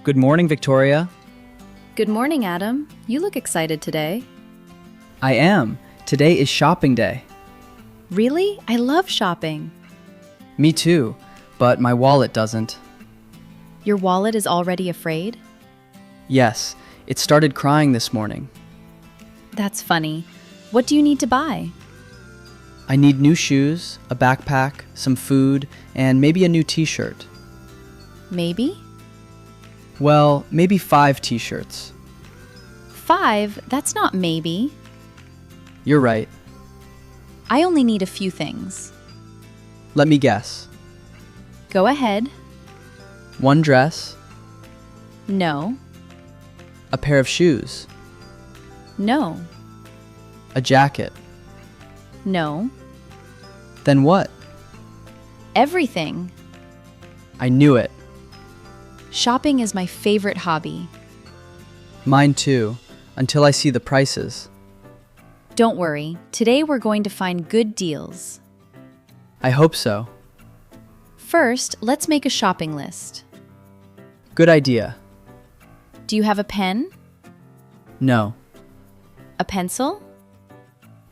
Good morning, Victoria. Good morning, Adam. You look excited today. I am. Today is shopping day. Really? I love shopping. Me too, but my wallet doesn't. Your wallet is already afraid? Yes, it started crying this morning. That's funny. What do you need to buy? I need new shoes, a backpack, some food, and maybe a new t-shirt. Maybe? Well, maybe 5 t-shirts. 5? That's not maybe. You're right. I only need a few things. Let me guess. Go ahead. 1 dress, No. a pair of shoes, No. a jacket. No. Then what? Everything. I knew it. Shopping is my favorite hobby. Mine too, until I see the prices. Don't worry. Today we're going to find good deals. I hope so. First, let's make a shopping list. Good idea. Do you have a pen? No. A pencil?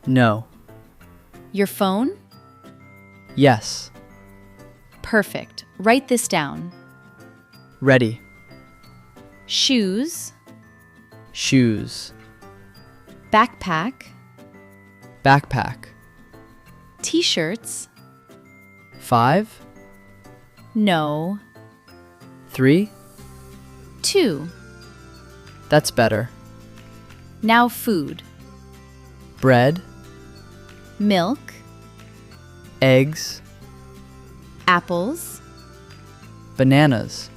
No. Your phone? Yes. Perfect. Write this down. Ready. Shoes, Shoes. backpack, Backpack. t-shirts. 5, No. 3. 2. That's better. Now food. Bread, Milk, eggs, apples, bananas,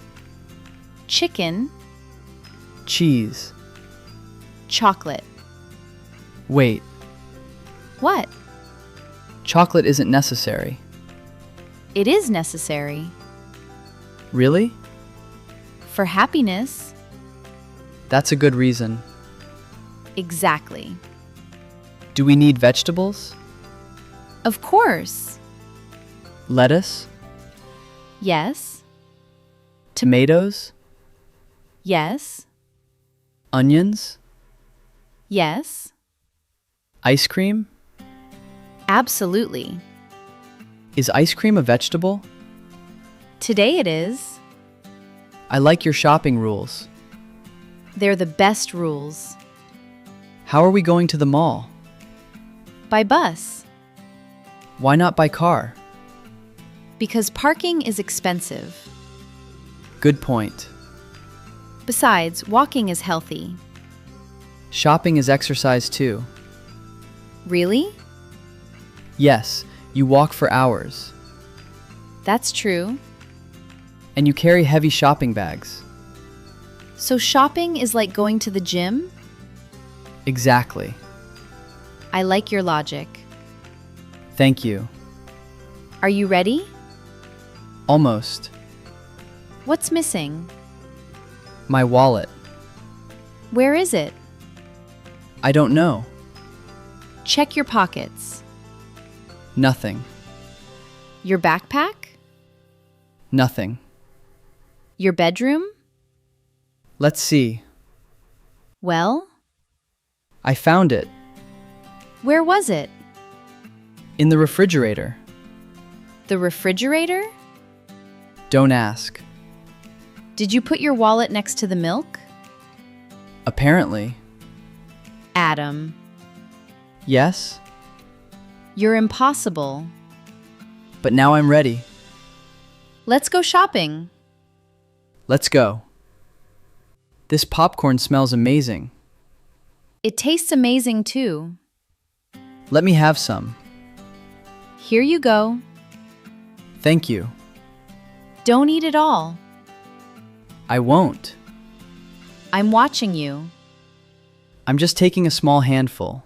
chicken, cheese. chocolate. Wait, What? chocolate isn't necessary. It is necessary. Really? For happiness. That's a good reason. Exactly. Do we need vegetables? Of course. Lettuce? Yes. Tomatoes? Yes. Onions? Yes. Ice cream? Absolutely. Is ice cream a vegetable? Today it is. I like your shopping rules. They're the best rules. How are we going to the mall? By bus. Why not by car? Because parking is expensive. Good point. Besides, walking is healthy. Shopping is exercise too. Really? Yes, you walk for hours. That's true. And you carry heavy shopping bags. So shopping is like going to the gym? Exactly. I like your logic. Thank you. Are you ready? Almost. What's missing? My wallet. Where is it? I don't know. Check your pockets. Nothing. Your backpack? Nothing. Your bedroom? Let's see. Well, I found it. where was it? In the refrigerator. The refrigerator? Don't ask. Did you put your wallet next to the milk? Apparently. Adam, Yes, you're impossible. but now I'm ready. Let's go shopping. Let's go. This popcorn smells amazing. It tastes amazing too. Let me have some. Here you go. Thank you. Don't eat it all. I won't. I'm watching you. I'm just taking a small handful.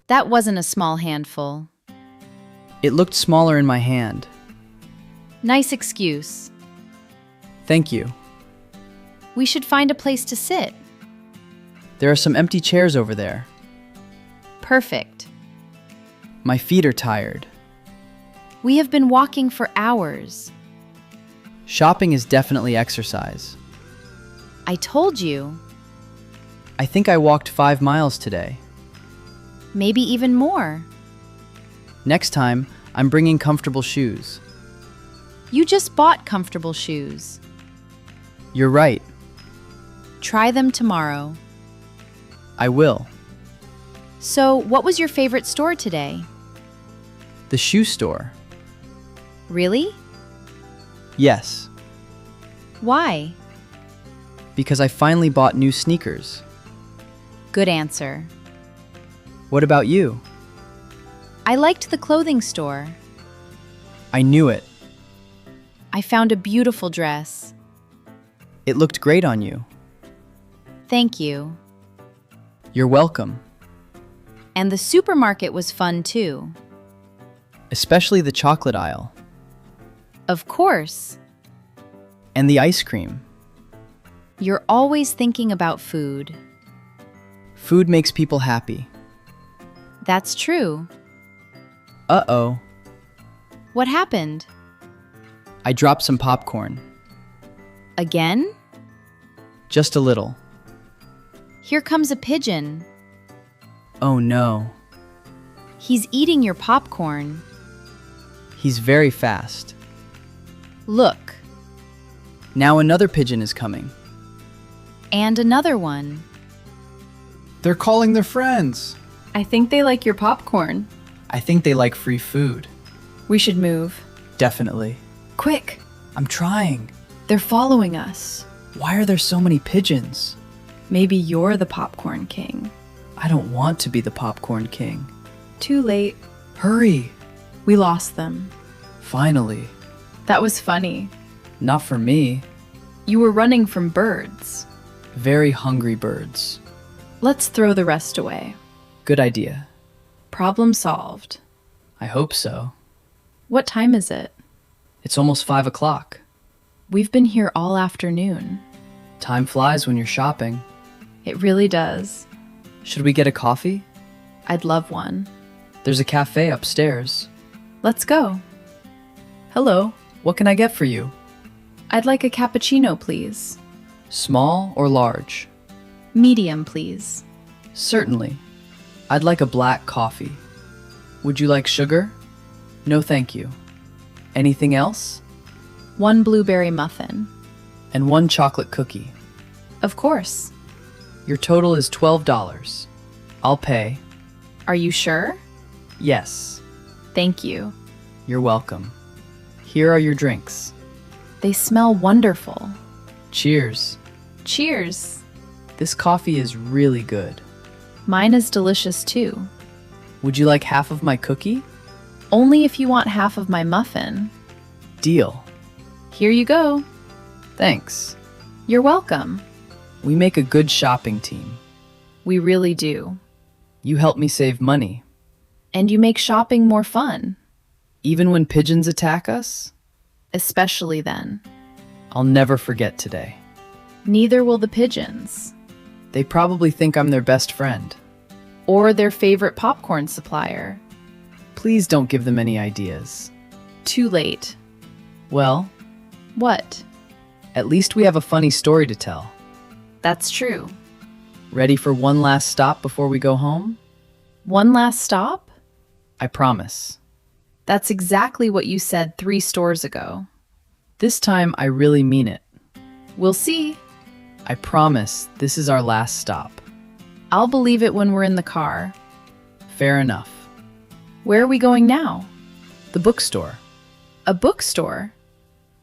That wasn't a small handful. It looked smaller in my hand. Nice excuse. Thank you. We should find a place to sit. There are some empty chairs over there. Perfect. My feet are tired. We have been walking for hours. Shopping is definitely exercise. I told you. I think I walked 5 miles today. Maybe even more. Next time, I'm bringing comfortable shoes. You just bought comfortable shoes. You're right. Try them tomorrow. I will. So, what was your favorite store today? The shoe store. Really? Yes, Why? because I finally bought new sneakers. Good answer. What about you? I liked the clothing store. I knew it. I found a beautiful dress. It looked great on you. Thank you. You're welcome. And the supermarket was fun too. Especially the chocolate aisle. Of course. And the ice cream. You're always thinking about food. Food makes people happy. That's true. Uh-oh. What happened? I dropped some popcorn. Again? Just a little. Here comes a pigeon. Oh no. He's eating your popcorn. He's very fast. Look, Now another pigeon is coming. and another one. They're calling their friends. I think they like your popcorn. I think they like free food. We should move. Definitely. Quick! I'm trying. They're following us. Why are there so many pigeons? Maybe you're the popcorn king. I don't want to be the popcorn king. Too late. Hurry! We lost them. Finally. That was funny. Not for me. You were running from birds. Very hungry birds. Let's throw the rest away. Good idea. Problem solved. I hope so. What time is it? It's almost 5 o'clock. We've been here all afternoon. Time flies when you're shopping. It really does. Should we get a coffee? I'd love one. There's a cafe upstairs. Let's go. Hello, what can I get for you? I'd like a cappuccino, please. Small or large? Medium, please. Certainly. I'd like a black coffee. Would you like sugar? No, thank you. Anything else? One blueberry muffin. And one chocolate cookie. Of course. Your total is $12. I'll pay. Are you sure? Yes. Thank you. You're welcome. Here are your drinks. They smell wonderful. Cheers. Cheers. This coffee is really good. Mine is delicious too. Would you like half of my cookie? Only if you want half of my muffin. Deal. Here you go. Thanks. You're welcome. We make a good shopping team. We really do. You help me save money. And you make shopping more fun. Even when pigeons attack us? Especially then. I'll never forget today. Neither will the pigeons. They probably think I'm their best friend. Or their favorite popcorn supplier. Please don't give them any ideas. Too late. Well, What? at least we have a funny story to tell. That's true. Ready for one last stop before we go home? One last stop? I promise. That's exactly what you said 3 stores ago. This time I really mean it. We'll see. I promise this is our last stop. I'll believe it when we're in the car. Fair enough. Where are we going now? The bookstore. A bookstore?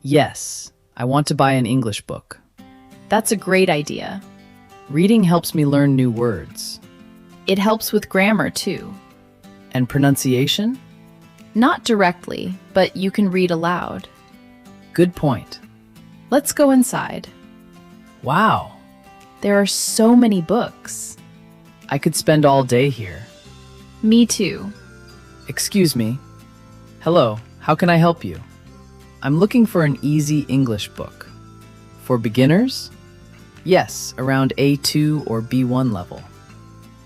Yes, I want to buy an English book. That's a great idea. Reading helps me learn new words. It helps with grammar too. And pronunciation? Not directly, but you can read aloud. Good point. Let's go inside. Wow, There are so many books. I could spend all day here. Me too. Excuse me. Hello, how can I help you? I'm looking for an easy English book. For beginners? Yes, around A2 or B1 level.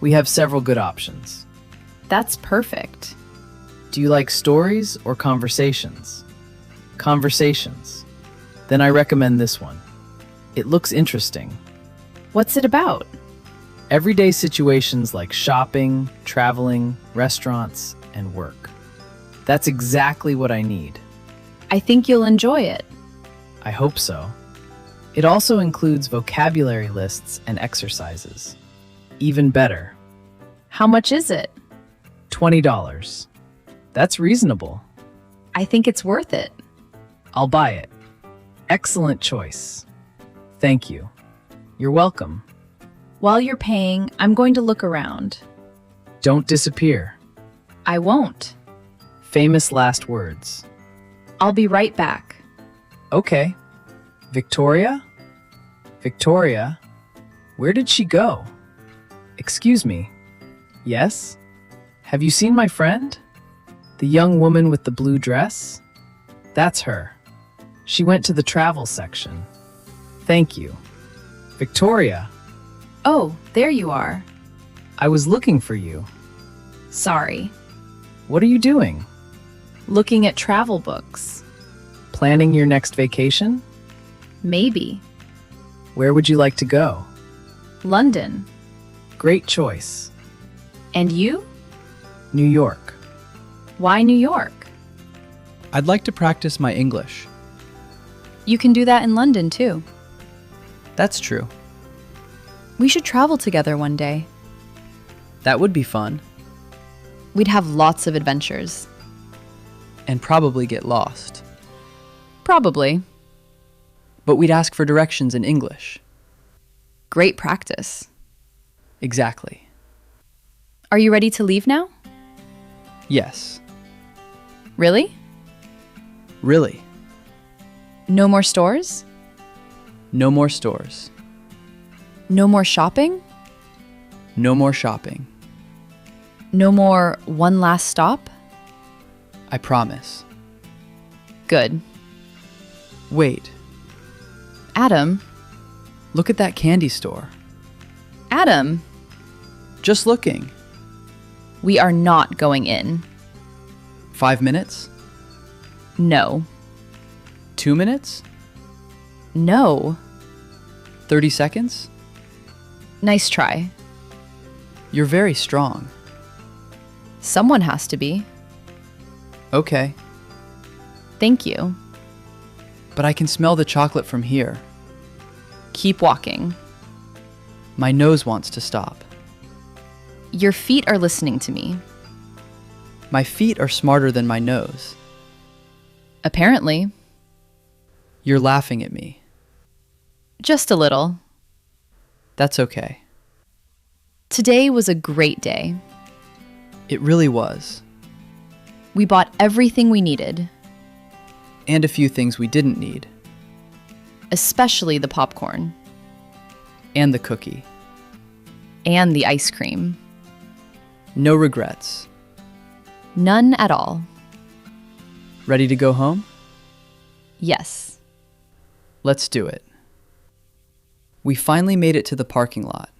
We have several good options. That's perfect. Do you like stories or conversations? Conversations. Then I recommend this one. It looks interesting. What's it about? Everyday situations like shopping, traveling, restaurants, and work. That's exactly what I need. I think you'll enjoy it. I hope so. It also includes vocabulary lists and exercises. Even better. How much is it? $20. That's reasonable. I think it's worth it. I'll buy it. Excellent choice. Thank you. You're welcome. While you're paying, I'm going to look around. Don't disappear. I won't. Famous last words. I'll be right back. Okay. Victoria? Victoria? Where did she go? Excuse me. Yes? Have you seen my friend? The young woman with the blue dress? That's her. She went to the travel section. Thank you. Victoria, Oh, there you are. I was looking for you. Sorry. What are you doing? Looking at travel books. Planning your next vacation? Maybe. Where would you like to go? London. Great choice. And you? New York. Why New York? I'd like to practice my English. You can do that in London, too. That's true. We should travel together one day. That would be fun. We'd have lots of adventures. And probably get lost. Probably. But we'd ask for directions in English. Great practice. Exactly. Are you ready to leave now? Yes. Really? Really. No more stores? No more stores. No more shopping? No more shopping. No more one last stop? I promise. Good. Wait. Adam? Look at that candy store. Adam? Just looking. We are not going in. 5 minutes? No. 2 minutes? No. 30 seconds? Nice try. You're very strong. Someone has to be. Okay, Thank you. but I can smell the chocolate from here. Keep walking. My nose wants to stop. Your feet are listening to me. My feet are smarter than my nose. Apparently. You're laughing at me. Just a little. That's okay. Today was a great day. It really was. We bought everything we needed, And a few things we didn't need. especially the popcorn And the cookie. and the ice cream. No regrets. None at all. Ready to go home? Yes. Let's do it. We finally made it to the parking lot.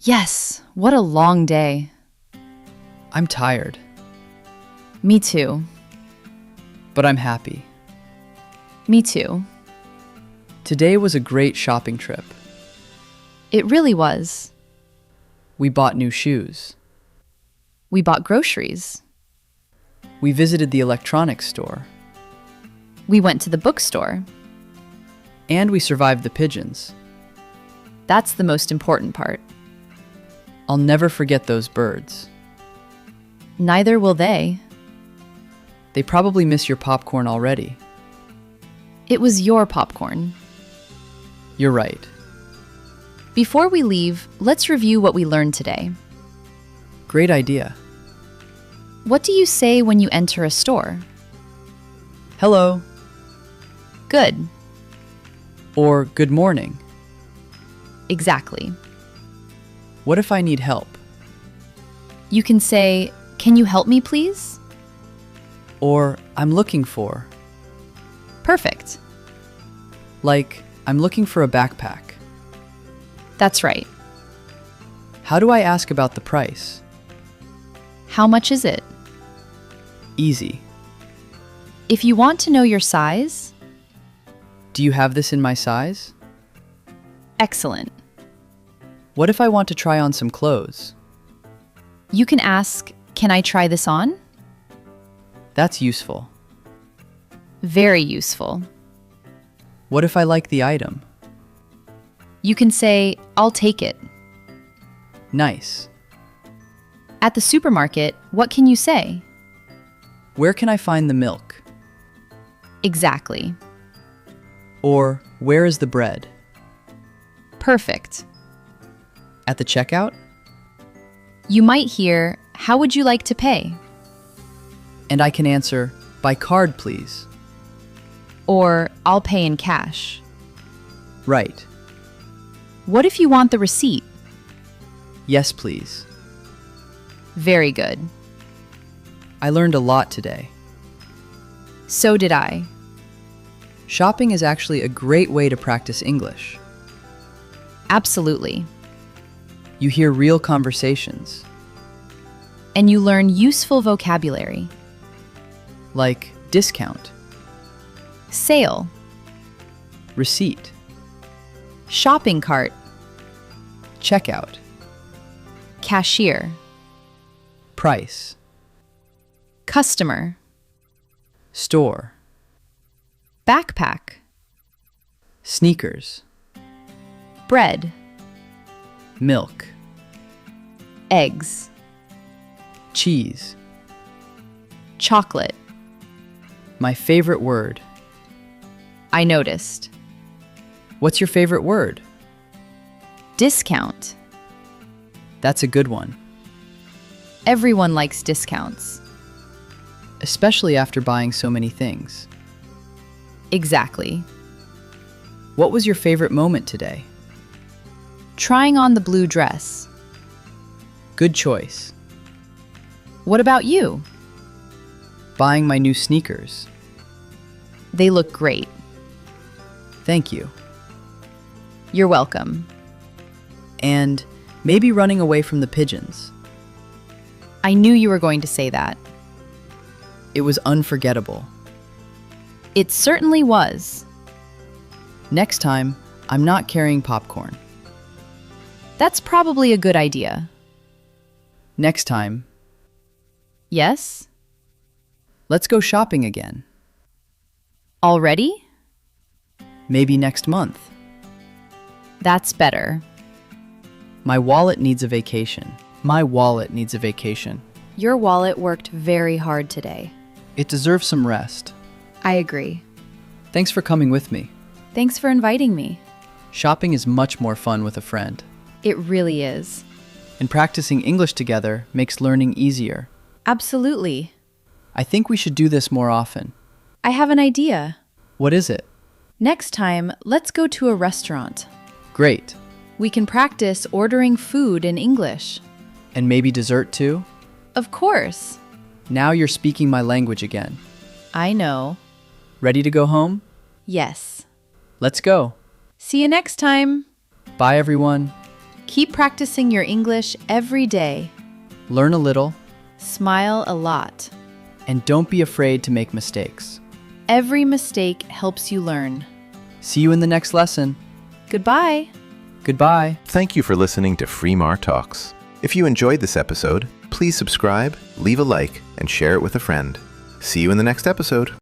Yes. What a long day. I'm tired, Me too. but I'm happy. Me too. Today was a great shopping trip. It really was. We bought new shoes. We bought groceries. We visited the electronics store. We went to the bookstore. And we survived the pigeons. That's the most important part. I'll never forget those birds. Neither will they. They probably miss your popcorn already. It was your popcorn. You're right. Before we leave, let's review what we learned today. Great idea. What do you say when you enter a store? Hello. Good. Or good morning. Exactly. What if I need help? You can say, "Can you help me, please?" Or I'm looking for. Perfect. Like, I'm looking for a backpack. That's right. How do I ask about the price? How much is it? Easy. If you want to know your size, Do you have this in my size? Excellent. What if I want to try on some clothes? You can ask, "Can I try this on?" That's useful. Very useful. What if I like the item? You can say, "I'll take it." Nice. At the supermarket, what can you say? Where can I find the milk? Exactly. Or, where is the bread? Perfect. At the checkout? You might hear, "How would you like to pay?" And I can answer, by card, please. Or, "I'll pay in cash." Right. What if you want the receipt? Yes, please. Very good. I learned a lot today. So did I. Shopping is actually a great way to practice English. Absolutely. You hear real conversations, And you learn useful vocabulary. like discount, Sale. receipt, Shopping cart. checkout, Cashier. price, Customer. store, Backpack. sneakers, Bread. milk, Eggs. cheese. Chocolate. My favorite word. I noticed. What's your favorite word? Discount. That's a good one, Everyone likes discounts. especially after buying so many things. Exactly. What was your favorite moment today? Trying on the blue dress. Good choice. What about you? Buying my new sneakers. They look great. Thank you. You're welcome. And maybe running away from the pigeons. I knew you were going to say that. It was unforgettable. It certainly was. Next time, I'm not carrying popcorn. That's probably a good idea. Next time, Yes? let's go shopping again. Already? Maybe next month. That's better. My wallet needs a vacation. My wallet needs a vacation. Your wallet worked very hard today. It deserves some rest. I agree. Thanks for coming with me. Thanks for inviting me. Shopping is much more fun with a friend. It really is. And practicing English together makes learning easier. Absolutely. I think we should do this more often. I have an idea. What is it? Next time, let's go to a restaurant. Great. We can practice ordering food in English. And maybe dessert too? Of course. Now you're speaking my language again. I know. Ready to go home? Yes. Let's go. See you next time. Bye, everyone. Keep practicing your English every day. Learn a little, Smile a lot. and don't be afraid to make mistakes. Every mistake helps you learn. See you in the next lesson. Goodbye. Goodbye. Thank you for listening to Fremar Talks. If you enjoyed this episode, please subscribe, leave a like, and share it with a friend. See you in the next episode.